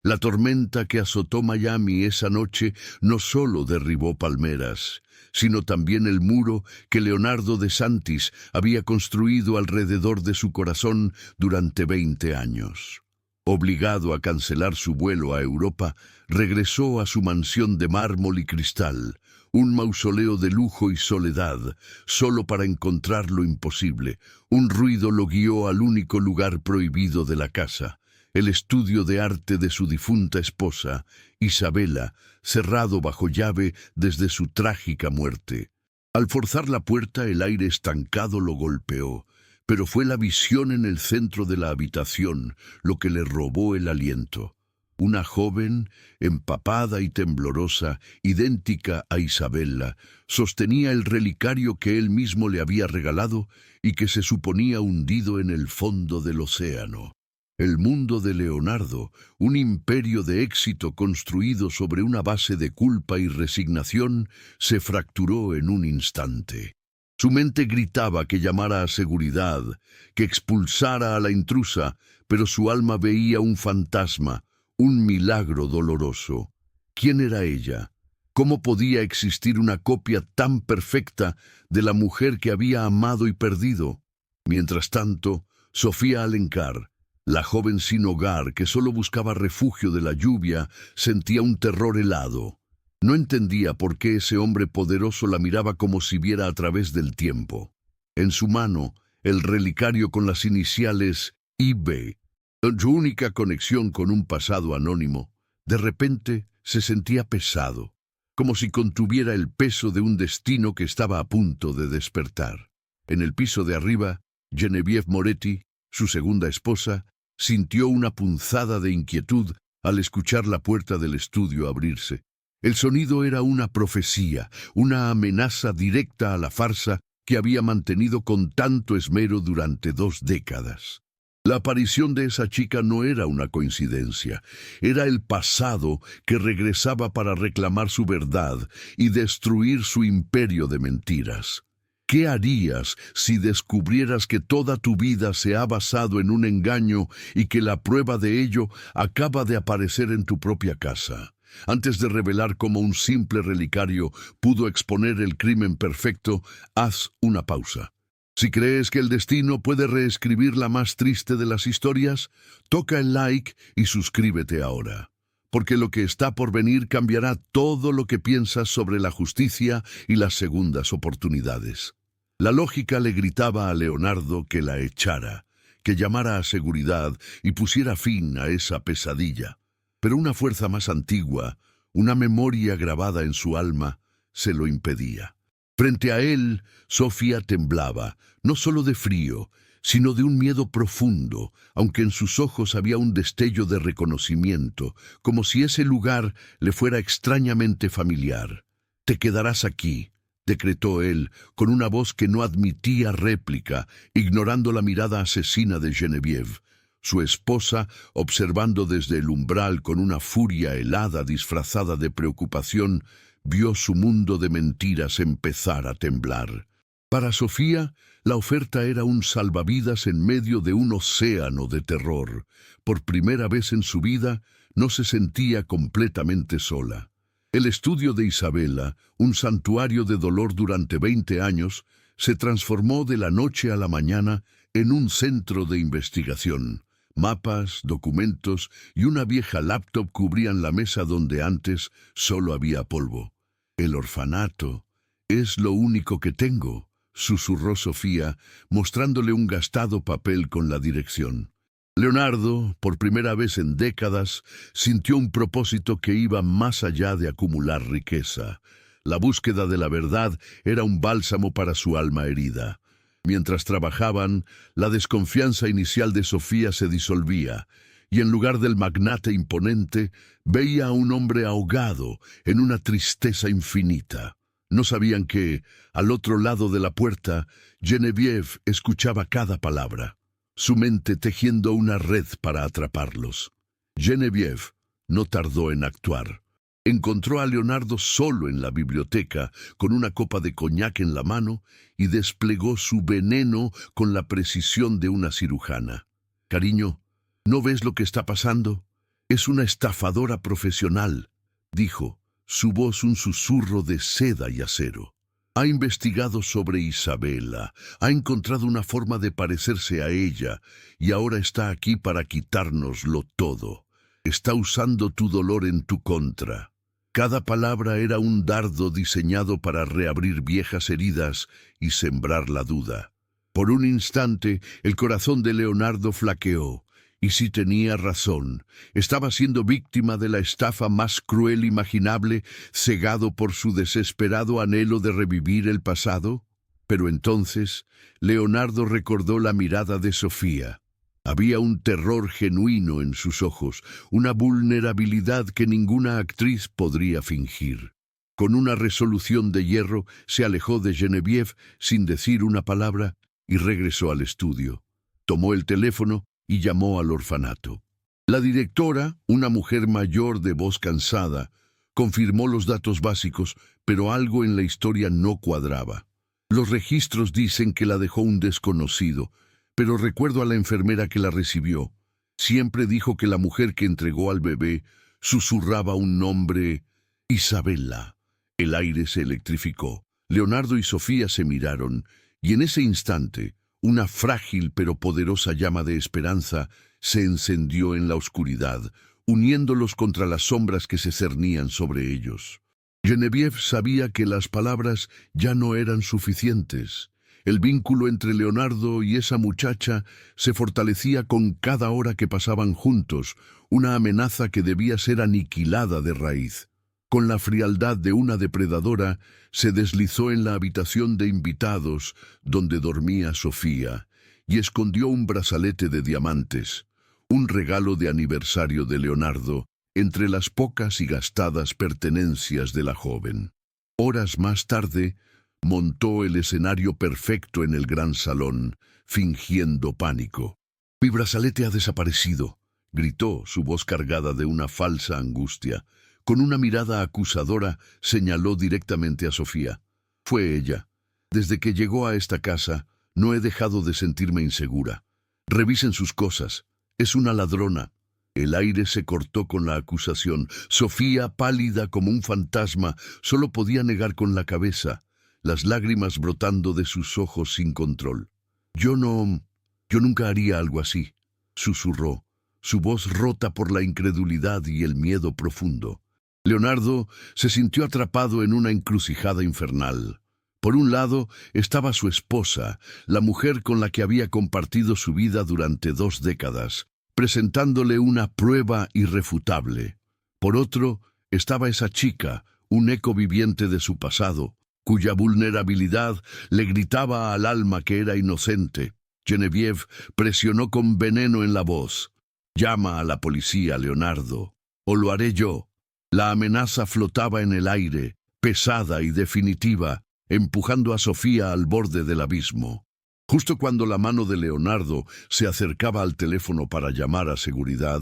La tormenta que azotó Miami esa noche no solo derribó palmeras, sino también el muro que Leonardo de Santis había construido alrededor de su corazón durante 20 años. Obligado a cancelar su vuelo a Europa, regresó a su mansión de mármol y cristal, un mausoleo de lujo y soledad, solo para encontrar lo imposible. Un ruido lo guió al único lugar prohibido de la casa, el estudio de arte de su difunta esposa, Isabela, cerrado bajo llave desde su trágica muerte. Al forzar la puerta, el aire estancado lo golpeó, pero fue la visión en el centro de la habitación lo que le robó el aliento. Una joven, empapada y temblorosa, idéntica a Isabela, sostenía el relicario que él mismo le había regalado y que se suponía hundido en el fondo del océano. El mundo de Leonardo, un imperio de éxito construido sobre una base de culpa y resignación, se fracturó en un instante. Su mente gritaba que llamara a seguridad, que expulsara a la intrusa, pero su alma veía un fantasma, un milagro doloroso. ¿Quién era ella? ¿Cómo podía existir una copia tan perfecta de la mujer que había amado y perdido? Mientras tanto, Sofía Alencar, la joven sin hogar que solo buscaba refugio de la lluvia, sentía un terror helado. No entendía por qué ese hombre poderoso la miraba como si viera a través del tiempo. En su mano, el relicario con las iniciales IB, su única conexión con un pasado anónimo, de repente se sentía pesado, como si contuviera el peso de un destino que estaba a punto de despertar. En el piso de arriba, Genevieve Moretti, su segunda esposa, sintió una punzada de inquietud al escuchar la puerta del estudio abrirse. El sonido era una profecía, una amenaza directa a la farsa que había mantenido con tanto esmero durante 2 décadas. La aparición de esa chica no era una coincidencia, era el pasado que regresaba para reclamar su verdad y destruir su imperio de mentiras. ¿Qué harías si descubrieras que toda tu vida se ha basado en un engaño y que la prueba de ello acaba de aparecer en tu propia casa? Antes de revelar cómo un simple relicario pudo exponer el crimen perfecto, haz una pausa. Si crees que el destino puede reescribir la más triste de las historias, toca el like y suscríbete ahora, porque lo que está por venir cambiará todo lo que piensas sobre la justicia y las segundas oportunidades. La lógica le gritaba a Leonardo que la echara, que llamara a seguridad y pusiera fin a esa pesadilla. Pero una fuerza más antigua, una memoria grabada en su alma, se lo impedía. Frente a él, Sofía temblaba, no solo de frío, sino de un miedo profundo, aunque en sus ojos había un destello de reconocimiento, como si ese lugar le fuera extrañamente familiar. «Te quedarás aquí», decretó él, con una voz que no admitía réplica, ignorando la mirada asesina de Genevieve. Su esposa, observando desde el umbral con una furia helada disfrazada de preocupación, vio su mundo de mentiras empezar a temblar. Para Sofía, la oferta era un salvavidas en medio de un océano de terror. Por primera vez en su vida, no se sentía completamente sola. El estudio de Isabela, un santuario de dolor durante 20 años, se transformó de la noche a la mañana en un centro de investigación. Mapas, documentos y una vieja laptop cubrían la mesa donde antes solo había polvo. «El orfanato es lo único que tengo», susurró Sofía, mostrándole un gastado papel con la dirección. Leonardo, por primera vez en décadas, sintió un propósito que iba más allá de acumular riqueza. La búsqueda de la verdad era un bálsamo para su alma herida. Mientras trabajaban, la desconfianza inicial de Sofía se disolvía, y en lugar del magnate imponente, veía a un hombre ahogado en una tristeza infinita. No sabían que, al otro lado de la puerta, Genevieve escuchaba cada palabra, su mente tejiendo una red para atraparlos. Genevieve no tardó en actuar. Encontró a Leonardo solo en la biblioteca, con una copa de coñac en la mano, y desplegó su veneno con la precisión de una cirujana. «Cariño, ¿no ves lo que está pasando? Es una estafadora profesional, dijo, su voz un susurro de seda y acero. Ha investigado sobre Isabela, ha encontrado una forma de parecerse a ella y ahora está aquí para quitárnoslo todo. Está usando tu dolor en tu contra. Cada palabra era un dardo diseñado para reabrir viejas heridas y sembrar la duda. Por un instante, el corazón de Leonardo flaqueó. Y sí tenía razón, estaba siendo víctima de la estafa más cruel imaginable, cegado por su desesperado anhelo de revivir el pasado. Pero entonces, Leonardo recordó la mirada de Sofía. Había un terror genuino en sus ojos, una vulnerabilidad que ninguna actriz podría fingir. Con una resolución de hierro, se alejó de Genevieve sin decir una palabra y regresó al estudio. Tomó el teléfono y llamó al orfanato. La directora, una mujer mayor de voz cansada, confirmó los datos básicos, pero algo en la historia no cuadraba. Los registros dicen que la dejó un desconocido, pero recuerdo a la enfermera que la recibió. Siempre dijo que la mujer que entregó al bebé susurraba un nombre: Isabela. El aire se electrificó. Leonardo y Sofía se miraron, y en ese instante, una frágil pero poderosa llama de esperanza se encendió en la oscuridad, uniéndolos contra las sombras que se cernían sobre ellos. Genevieve sabía que las palabras ya no eran suficientes. El vínculo entre Leonardo y esa muchacha se fortalecía con cada hora que pasaban juntos, una amenaza que debía ser aniquilada de raíz. Con la frialdad de una depredadora, se deslizó en la habitación de invitados donde dormía Sofía y escondió un brazalete de diamantes, un regalo de aniversario de Leonardo, entre las pocas y gastadas pertenencias de la joven. Horas más tarde, montó el escenario perfecto en el gran salón, fingiendo pánico. «Mi brazalete ha desaparecido», gritó, su voz cargada de una falsa angustia. Con una mirada acusadora, señaló directamente a Sofía. Fue ella. Desde que llegó a esta casa, no he dejado de sentirme insegura. Revisen sus cosas. Es una ladrona. El aire se cortó con la acusación. Sofía, pálida como un fantasma, solo podía negar con la cabeza, las lágrimas brotando de sus ojos sin control. Yo nunca haría algo así», susurró, su voz rota por la incredulidad y el miedo profundo. Leonardo se sintió atrapado en una encrucijada infernal. Por un lado estaba su esposa, la mujer con la que había compartido su vida durante 2 décadas, presentándole una prueba irrefutable. Por otro, estaba esa chica, un eco viviente de su pasado, cuya vulnerabilidad le gritaba al alma que era inocente. Genevieve presionó con veneno en la voz. «Llama a la policía, Leonardo, o lo haré yo». La amenaza flotaba en el aire, pesada y definitiva, empujando a Sofía al borde del abismo. Justo cuando la mano de Leonardo se acercaba al teléfono para llamar a seguridad,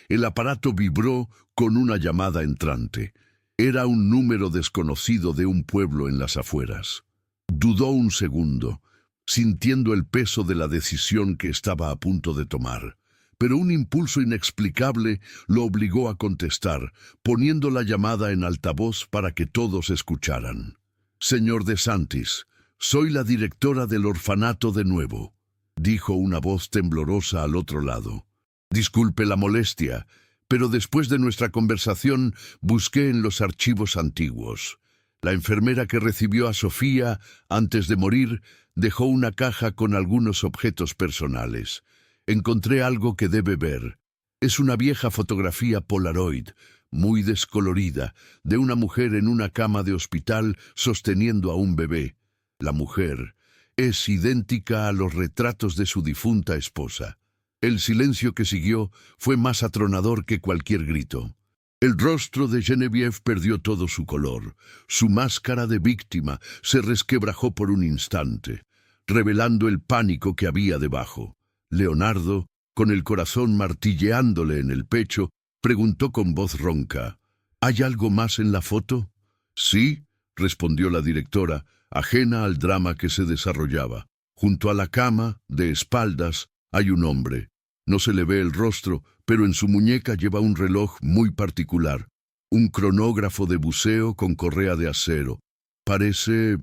el aparato vibró con una llamada entrante. Era un número desconocido de un pueblo en las afueras. Dudó un segundo, sintiendo el peso de la decisión que estaba a punto de tomar. Pero un impulso inexplicable lo obligó a contestar, poniendo la llamada en altavoz para que todos escucharan. «Señor DeSantis, soy la directora del orfanato de nuevo», dijo una voz temblorosa al otro lado. «Disculpe la molestia, pero después de nuestra conversación busqué en los archivos antiguos. La enfermera que recibió a Sofía antes de morir dejó una caja con algunos objetos personales. Encontré algo que debe ver. Es una vieja fotografía Polaroid, muy descolorida, de una mujer en una cama de hospital sosteniendo a un bebé. La mujer es idéntica a los retratos de su difunta esposa». El silencio que siguió fue más atronador que cualquier grito. El rostro de Genevieve perdió todo su color. Su máscara de víctima se resquebrajó por un instante, revelando el pánico que había debajo. Leonardo, con el corazón martilleándole en el pecho, preguntó con voz ronca: «¿Hay algo más en la foto?» «Sí», respondió la directora, ajena al drama que se desarrollaba. «Junto a la cama, de espaldas, hay un hombre. No se le ve el rostro, pero en su muñeca lleva un reloj muy particular, un cronógrafo de buceo con correa de acero. Parece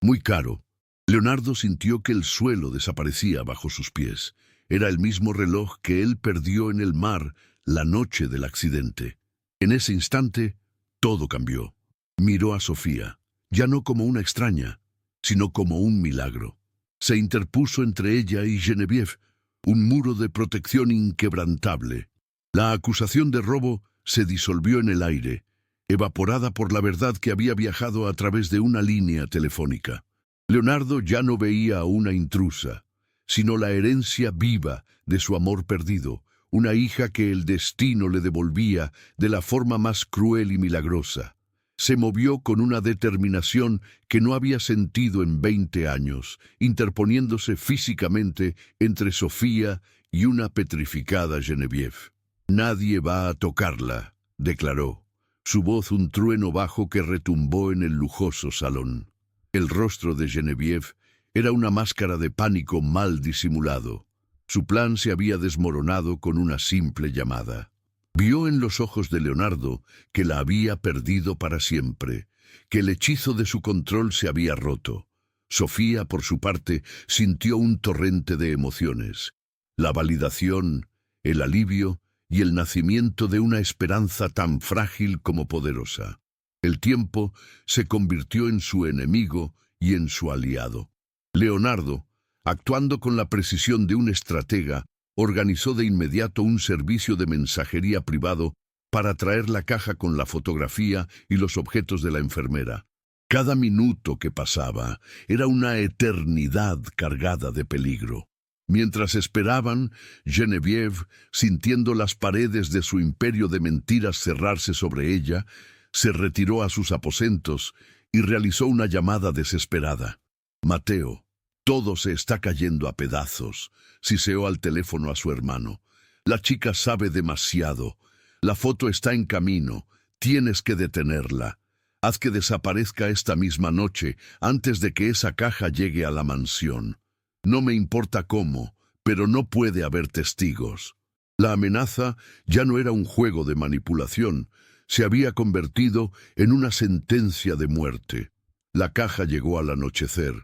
muy caro. Leonardo sintió que el suelo desaparecía bajo sus pies. Era el mismo reloj que él perdió en el mar la noche del accidente. En ese instante, todo cambió. Miró a Sofía, ya no como una extraña, sino como un milagro. Se interpuso entre ella y Geneviève, un muro de protección inquebrantable. La acusación de robo se disolvió en el aire, evaporada por la verdad que había viajado a través de una línea telefónica. Leonardo ya no veía a una intrusa, sino la herencia viva de su amor perdido, una hija que el destino le devolvía de la forma más cruel y milagrosa. Se movió con una determinación que no había sentido en 20 años, interponiéndose físicamente entre Sofía y una petrificada Geneviève. «Nadie va a tocarla», declaró, su voz un trueno bajo que retumbó en el lujoso salón. El rostro de Geneviève era una máscara de pánico mal disimulado. Su plan se había desmoronado con una simple llamada. Vio en los ojos de Leonardo que la había perdido para siempre, que el hechizo de su control se había roto. Sofía, por su parte, sintió un torrente de emociones. La validación, el alivio y el nacimiento de una esperanza tan frágil como poderosa. El tiempo se convirtió en su enemigo y en su aliado. Leonardo, actuando con la precisión de un estratega, organizó de inmediato un servicio de mensajería privado para traer la caja con la fotografía y los objetos de la enfermera. Cada minuto que pasaba era una eternidad cargada de peligro. Mientras esperaban, Geneviève, sintiendo las paredes de su imperio de mentiras cerrarse sobre ella, se retiró a sus aposentos y realizó una llamada desesperada. «Mateo, todo se está cayendo a pedazos», siseó al teléfono a su hermano. «La chica sabe demasiado. La foto está en camino. Tienes que detenerla. Haz que desaparezca esta misma noche, antes de que esa caja llegue a la mansión. No me importa cómo, pero no puede haber testigos». La amenaza ya no era un juego de manipulación, se había convertido en una sentencia de muerte. La caja llegó al anochecer,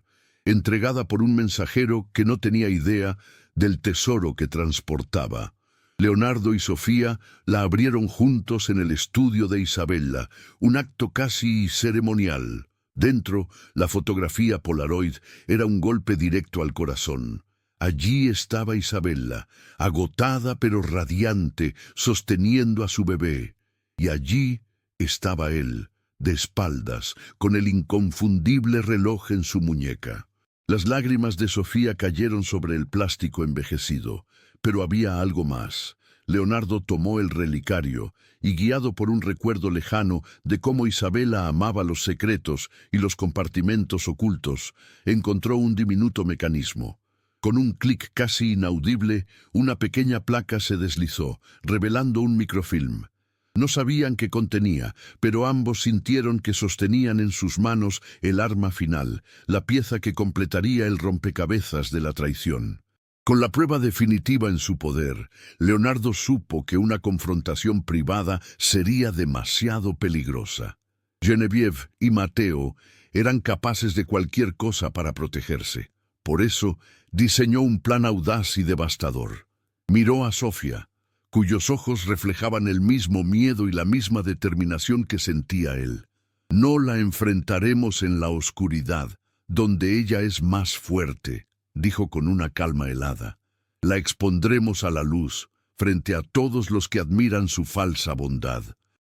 entregada por un mensajero que no tenía idea del tesoro que transportaba. Leonardo y Sofía la abrieron juntos en el estudio de Isabella, un acto casi ceremonial. Dentro, la fotografía Polaroid era un golpe directo al corazón. Allí estaba Isabella, agotada pero radiante, sosteniendo a su bebé. Y allí estaba él, de espaldas, con el inconfundible reloj en su muñeca. Las lágrimas de Sofía cayeron sobre el plástico envejecido, pero había algo más. Leonardo tomó el relicario y, guiado por un recuerdo lejano de cómo Isabella amaba los secretos y los compartimentos ocultos, encontró un diminuto mecanismo. Con un clic casi inaudible, una pequeña placa se deslizó, revelando un microfilm. No sabían qué contenía, pero ambos sintieron que sostenían en sus manos el arma final, la pieza que completaría el rompecabezas de la traición. Con la prueba definitiva en su poder, Leonardo supo que una confrontación privada sería demasiado peligrosa. Geneviève y Mateo eran capaces de cualquier cosa para protegerse. Por eso, diseñó un plan audaz y devastador. Miró a Sofía, cuyos ojos reflejaban el mismo miedo y la misma determinación que sentía él. «No la enfrentaremos en la oscuridad, donde ella es más fuerte», dijo con una calma helada. «La expondremos a la luz, frente a todos los que admiran su falsa bondad».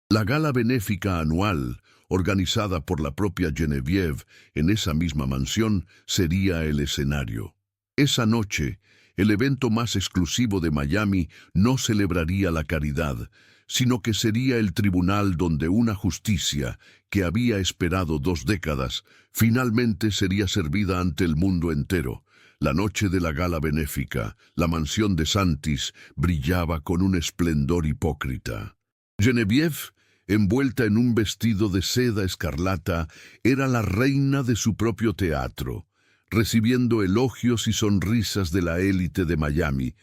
La gala benéfica anual, organizada por la propia Geneviève en esa misma mansión, sería el escenario. Esa noche, el evento más exclusivo de Miami no celebraría la caridad, sino que sería el tribunal donde una justicia, que había esperado 2 décadas, finalmente sería servida ante el mundo entero. La noche de la gala benéfica, la mansión de Santis brillaba con un esplendor hipócrita. Geneviève, envuelta en un vestido de seda escarlata, era la reina de su propio teatro, recibiendo elogios y sonrisas de la élite de Miami,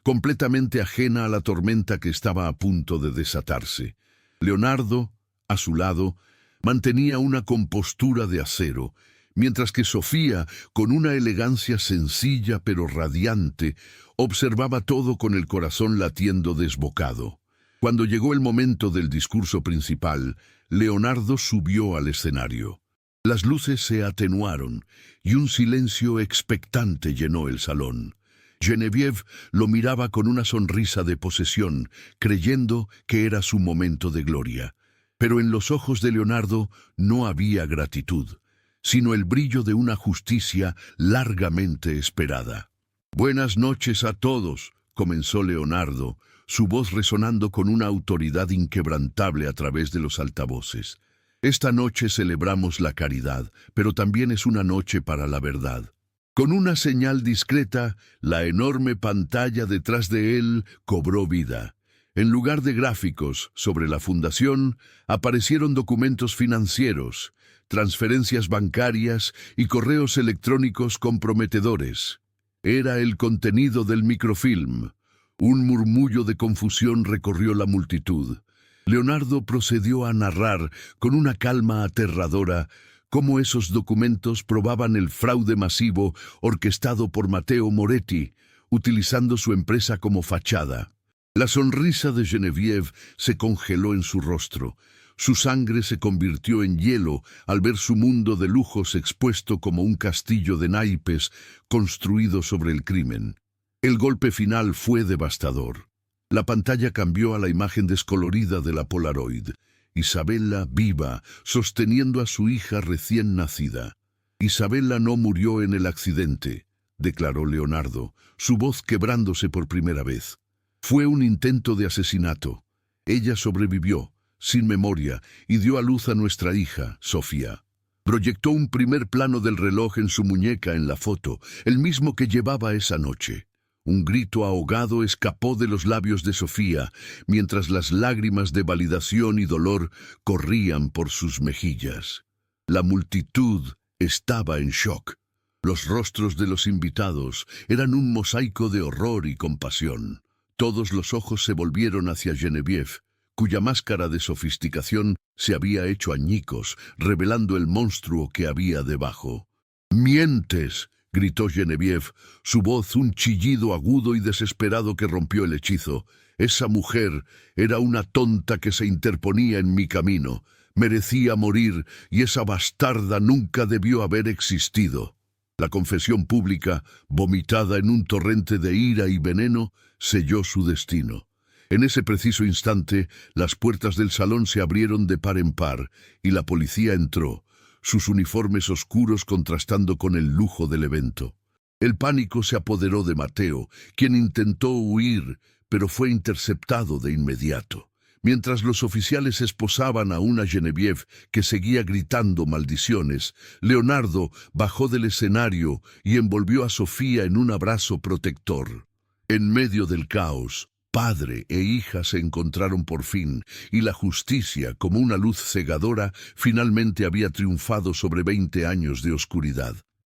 completamente ajena a la tormenta que estaba a punto de desatarse. Leonardo, a su lado, mantenía una compostura de acero, mientras que Sofía, con una elegancia sencilla pero radiante, observaba todo con el corazón latiendo desbocado. Cuando llegó el momento del discurso principal, Leonardo subió al escenario. Las luces se atenuaron y un silencio expectante llenó el salón. Genevieve lo miraba con una sonrisa de posesión, creyendo que era su momento de gloria. Pero en los ojos de Leonardo no había gratitud, sino el brillo de una justicia largamente esperada. «Buenas noches a todos», comenzó Leonardo, su voz resonando con una autoridad inquebrantable a través de los altavoces. «Esta noche celebramos la caridad, pero también es una noche para la verdad». Con una señal discreta, la enorme pantalla detrás de él cobró vida. En lugar de gráficos sobre la fundación, aparecieron documentos financieros, transferencias bancarias y correos electrónicos comprometedores. Era el contenido del microfilm. Un murmullo de confusión recorrió la multitud. Leonardo procedió a narrar, con una calma aterradora, cómo esos documentos probaban el fraude masivo orquestado por Matteo Moretti, utilizando su empresa como fachada. La sonrisa de Genevieve se congeló en su rostro. Su sangre se convirtió en hielo al ver su mundo de lujos expuesto como un castillo de naipes construido sobre el crimen. El golpe final fue devastador. La pantalla cambió a la imagen descolorida de la Polaroid. Isabella viva, sosteniendo a su hija recién nacida. «Isabella no murió en el accidente», declaró Leonardo, su voz quebrándose por primera vez. «Fue un intento de asesinato. Ella sobrevivió, sin memoria, y dio a luz a nuestra hija, Sofía». Proyectó un primer plano del reloj en su muñeca en la foto, el mismo que llevaba esa noche. Un grito ahogado escapó de los labios de Sofía, mientras las lágrimas de validación y dolor corrían por sus mejillas. La multitud estaba en shock. Los rostros de los invitados eran un mosaico de horror y compasión. Todos los ojos se volvieron hacia Genevieve, cuya máscara de sofisticación se había hecho añicos, revelando el monstruo que había debajo. «¡Mientes!», gritó Genevieve, su voz un chillido agudo y desesperado que rompió el hechizo. «Esa mujer era una tonta que se interponía en mi camino. Merecía morir y esa bastarda nunca debió haber existido». La confesión pública, vomitada en un torrente de ira y veneno, selló su destino. En ese preciso instante, las puertas del salón se abrieron de par en par y la policía entró, sus uniformes oscuros contrastando con el lujo del evento. El pánico se apoderó de Matteo, quien intentó huir, pero fue interceptado de inmediato. Mientras los oficiales esposaban a una Genevieve que seguía gritando maldiciones, Leonardo bajó del escenario y envolvió a Sofía en un abrazo protector. En medio del caos, padre e hija se encontraron por fin, y la justicia, como una luz cegadora, finalmente había triunfado sobre 20 años de oscuridad.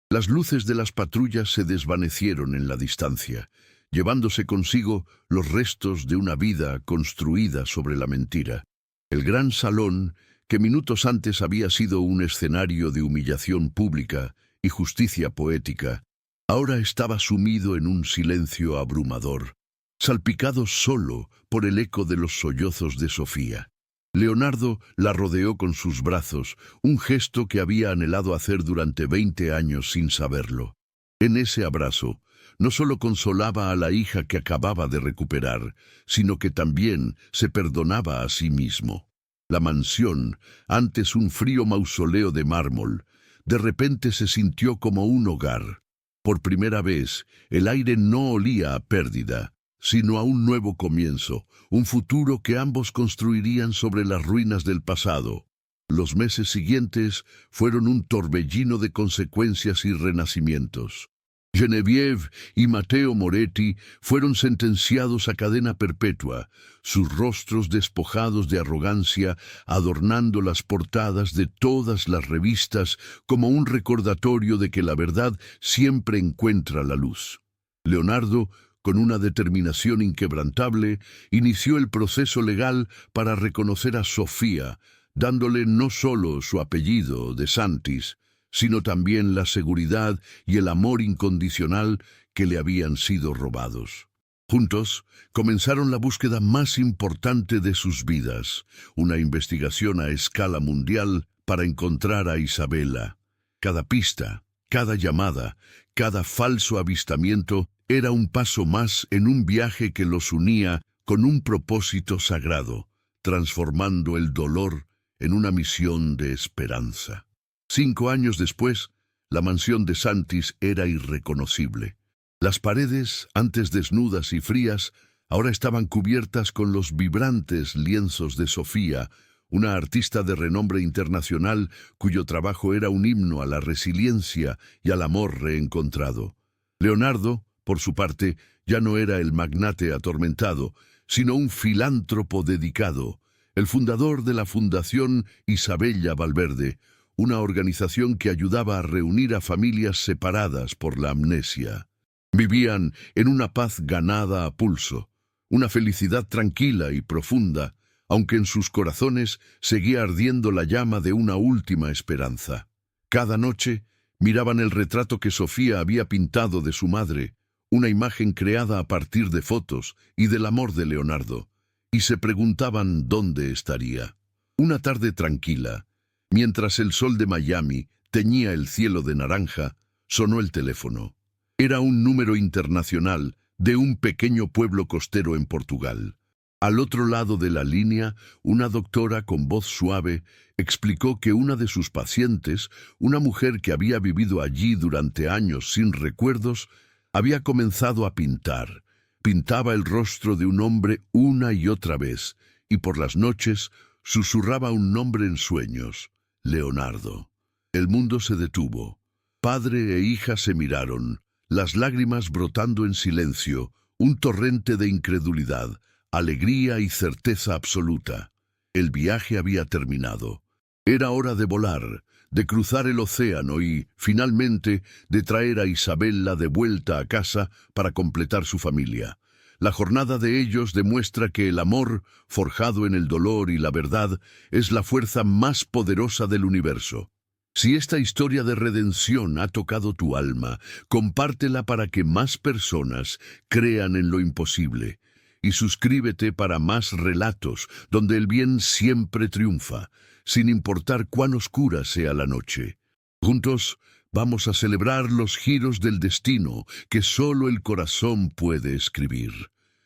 Las luces de las patrullas se desvanecieron en la distancia, llevándose consigo los restos de una vida construida sobre la mentira. El gran salón, que minutos antes había sido un escenario de humillación pública y justicia poética, ahora estaba sumido en un silencio abrumador, salpicado solo por el eco de los sollozos de Sofía. Leonardo la rodeó con sus brazos, un gesto que había anhelado hacer durante 20 años sin saberlo. En ese abrazo, no solo consolaba a la hija que acababa de recuperar, sino que también se perdonaba a sí mismo. La mansión, antes un frío mausoleo de mármol, de repente se sintió como un hogar. Por primera vez, el aire no olía a pérdida, sino a un nuevo comienzo, un futuro que ambos construirían sobre las ruinas del pasado. Los meses siguientes fueron un torbellino de consecuencias y renacimientos. Genevieve y Matteo Moretti fueron sentenciados a cadena perpetua, sus rostros despojados de arrogancia adornando las portadas de todas las revistas como un recordatorio de que la verdad siempre encuentra la luz. Leonardo, con una determinación inquebrantable, inició el proceso legal para reconocer a Sofía, dándole no solo su apellido de Santis, sino también la seguridad y el amor incondicional que le habían sido robados. Juntos comenzaron la búsqueda más importante de sus vidas, una investigación a escala mundial para encontrar a Isabella. Cada pista, cada llamada, cada falso avistamiento era un paso más en un viaje que los unía con un propósito sagrado, transformando el dolor en una misión de esperanza. 5 años después, la mansión de Santis era irreconocible. Las paredes, antes desnudas y frías, ahora estaban cubiertas con los vibrantes lienzos de Sofía, una artista de renombre internacional cuyo trabajo era un himno a la resiliencia y al amor reencontrado. Leonardo, por su parte, ya no era el magnate atormentado, sino un filántropo dedicado, el fundador de la Fundación Isabella Valverde, una organización que ayudaba a reunir a familias separadas por la amnesia. Vivían en una paz ganada a pulso, una felicidad tranquila y profunda, aunque en sus corazones seguía ardiendo la llama de una última esperanza. Cada noche miraban el retrato que Sofía había pintado de su madre, una imagen creada a partir de fotos y del amor de Leonardo, y se preguntaban dónde estaría. Una tarde tranquila, mientras el sol de Miami teñía el cielo de naranja, sonó el teléfono. Era un número internacional de un pequeño pueblo costero en Portugal. Al otro lado de la línea, una doctora con voz suave explicó que una de sus pacientes, una mujer que había vivido allí durante años sin recuerdos, había comenzado a pintar. Pintaba el rostro de un hombre una y otra vez, y por las noches susurraba un nombre en sueños: Leonardo. El mundo se detuvo. Padre e hija se miraron, las lágrimas brotando en silencio, un torrente de incredulidad, alegría y certeza absoluta. El viaje había terminado. Era hora de volar, de cruzar el océano y, finalmente, de traer a Isabella de vuelta a casa para completar su familia. La jornada de ellos demuestra que el amor, forjado en el dolor y la verdad, es la fuerza más poderosa del universo. Si esta historia de redención ha tocado tu alma, compártela para que más personas crean en lo imposible. Y suscríbete para más relatos donde el bien siempre triunfa, sin importar cuán oscura sea la noche. Juntos vamos a celebrar los giros del destino que solo el corazón puede escribir.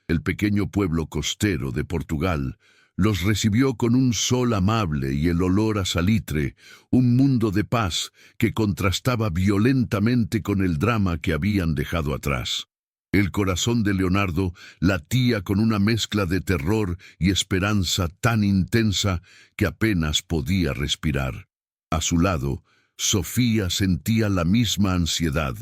El pequeño pueblo costero de Portugal los recibió con un sol amable y el olor a salitre, un mundo de paz que contrastaba violentamente con el drama que habían dejado atrás. El corazón de Leonardo latía con una mezcla de terror y esperanza tan intensa que apenas podía respirar. A su lado, Sofía sentía la misma ansiedad,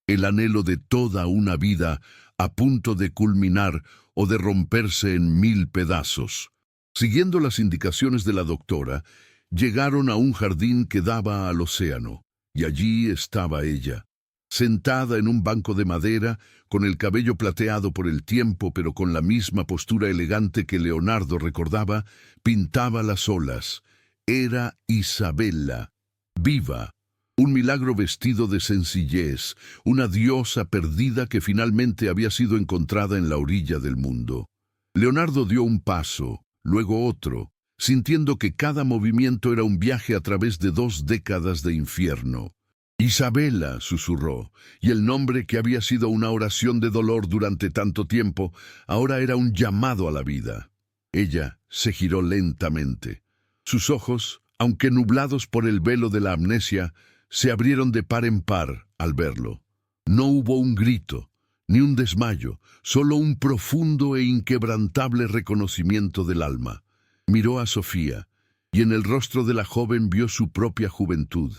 el anhelo de toda una vida a punto de culminar o de romperse en 1000 pedazos. Siguiendo las indicaciones de la doctora, llegaron a un jardín que daba al océano, y allí estaba ella, sentada en un banco de madera, con el cabello plateado por el tiempo, pero con la misma postura elegante que Leonardo recordaba, pintaba las olas. Era Isabella, viva, un milagro vestido de sencillez, una diosa perdida que finalmente había sido encontrada en la orilla del mundo. Leonardo dio un paso, luego otro, sintiendo que cada movimiento era un viaje a través de 2 décadas de infierno. Isabella, susurró, y el nombre que había sido una oración de dolor durante tanto tiempo, ahora era un llamado a la vida. Ella se giró lentamente. Sus ojos, aunque nublados por el velo de la amnesia, se abrieron de par en par al verlo. No hubo un grito, ni un desmayo, solo un profundo e inquebrantable reconocimiento del alma. Miró a Sofía, y en el rostro de la joven vio su propia juventud,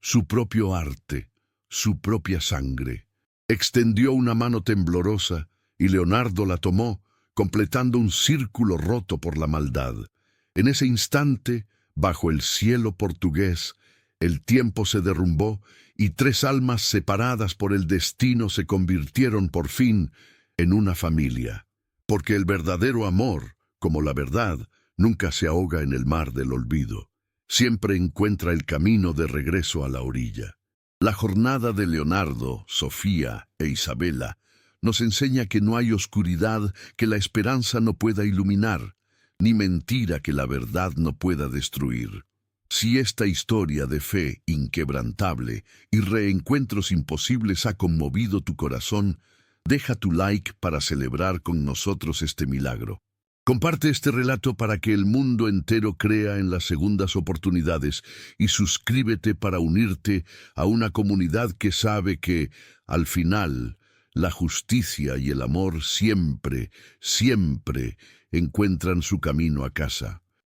su propio arte, su propia sangre. Extendió una mano temblorosa, y Leonardo la tomó, completando un círculo roto por la maldad. En ese instante, bajo el cielo portugués, el tiempo se derrumbó y 3 almas separadas por el destino se convirtieron por fin en una familia. Porque el verdadero amor, como la verdad, nunca se ahoga en el mar del olvido. Siempre encuentra el camino de regreso a la orilla. La jornada de Leonardo, Sofía e Isabela nos enseña que no hay oscuridad que la esperanza no pueda iluminar, ni mentira que la verdad no pueda destruir. Si esta historia de fe inquebrantable y reencuentros imposibles ha conmovido tu corazón, deja tu like para celebrar con nosotros este milagro. Comparte este relato para que el mundo entero crea en las segundas oportunidades y suscríbete para unirte a una comunidad que sabe que, al final, la justicia y el amor siempre, siempre encuentran su camino a casa.